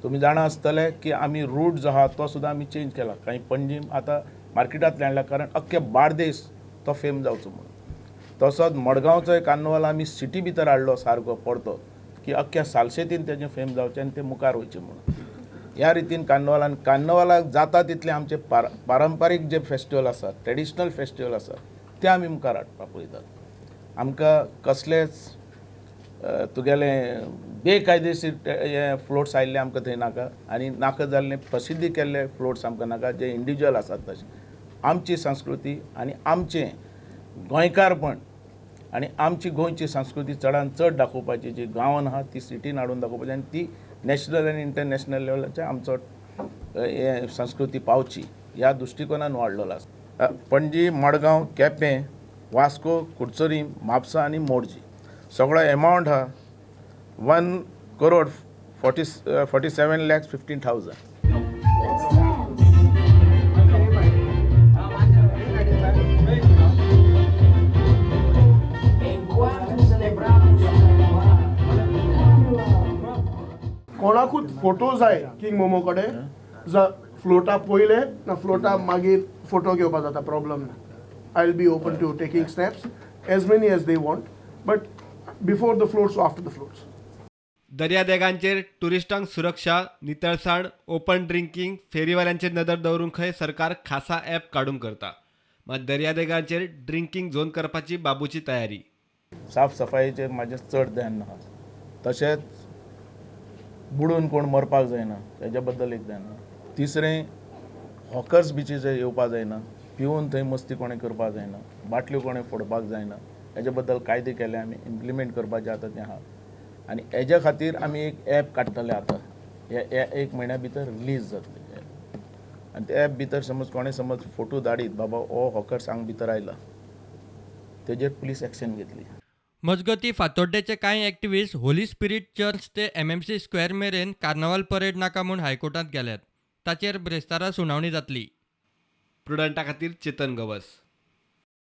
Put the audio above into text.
तुम्ही जाणा आसतले की आम्ही रूट जो आहा तो सुद्दां आमी चेंज केला. काही पणजी आतां मार्केटांतले हाडला कारण अख्खे बार्देस तो फेम जावचो म्हणून. तसोच मडगांवचो एक कार्निवाल आमी सिटी भितर हाडलो सारको पडतो की अख्ख्या सालसेतीन तेजें फेम जावचें आनी ते मुखार वयचें म्हणून. ह्या रितीन कार्निवालाक जाता तितले आमचे पारंपारीक जे फेस्टिवल आसात, ट्रेडिशनल फेस्टिवल आसात ते आमी मुखार हाडपाक पळयतात. आमकां कसलेच तुगेले बेकायदेशीर हे फ्लोट्स आयिल्ले आमकां थंय नाका आनी नाका जाल्ले प्रसिद्धी केल्ले फ्लोट्स आमकां नाका जे इंडिविज्युअल आसात तशे. आमची संस्कृती आनी आमचें गोंयकारपण आनी आमची गोंयची संस्कृती चडांत चड दाखोवपाची जी गांवांत आहा ती सिटीन हाडून दाखोवपाची आनी ती नॅशनल आनी इंटरनॅशनल लेवलाचेर आमचो हे संस्कृती पावची ह्या दृश्टिकोनान वाडलेलो आसा. पणजी, मडगांव, केपें, वास्को, कुडचोरी, म्हापसा आनी मोर्जी सगळो एमावंट आहा 1,47,15,000. कोणाकूच फोटो जाय किंग मोमो कडेन फ्लोटा पयले ना फ्लोटा मागीर फोटो घेवपा जाता प्रॉब्लम ना. I will be open to taking steps as many as they want but before the floats व आफ्टर द फ्लोट्स. दर्यादेगांचेर टुरिस्टांक सुरक्षा, नितळसाण, ओपन ड्रिंकींग, फेरीवाल्यांचेर नदर दवरूंक खंय सरकार खासा ॲप काडून करता. मात दर्यादेगांचेर ड्रिंकींग झोन करपाची बाबूची तयारी. साफ सफाईचेर म्हाजें चड ध्यान आहा. तशेंच बुडून कोण मरपाक जायना तेज्या बद्दल एक ध्यान आहा. तिसरें हॉकर्स बिचीचेर येवपाक जायना, पिवून थंय मस्ती कोणें करपाक जायना, बाटल्यो कोणें फोडपाक जायना. हेजे बद्दल कायदे केले आमी इम्प्लिमेंट करपाचें आतां तें आहा आनी हेज्या खातीर आमी एक ॲप काडटले आतां. हे 1 म्हयन्या भितर रिलीज जातलें आनी ते ॲप भितर समज फोटो धाडीत बाबा हो हॉकर्स हांगा भितर आयला तेजेर पुलीस एक्शन घेतली. मजगतीं फातोड्डेचे कांय एक्टिव्हिस्ट होली स्पिरीट चर्च ते MMC स्क्वेअर मेरेन कार्नावाल परेड नाका म्हूण हायकोर्टांत गेल्यात. ताचेर ब्रेस्तारा सुनावणी जातली. प्रुडंटा खातीर चेतन गवस.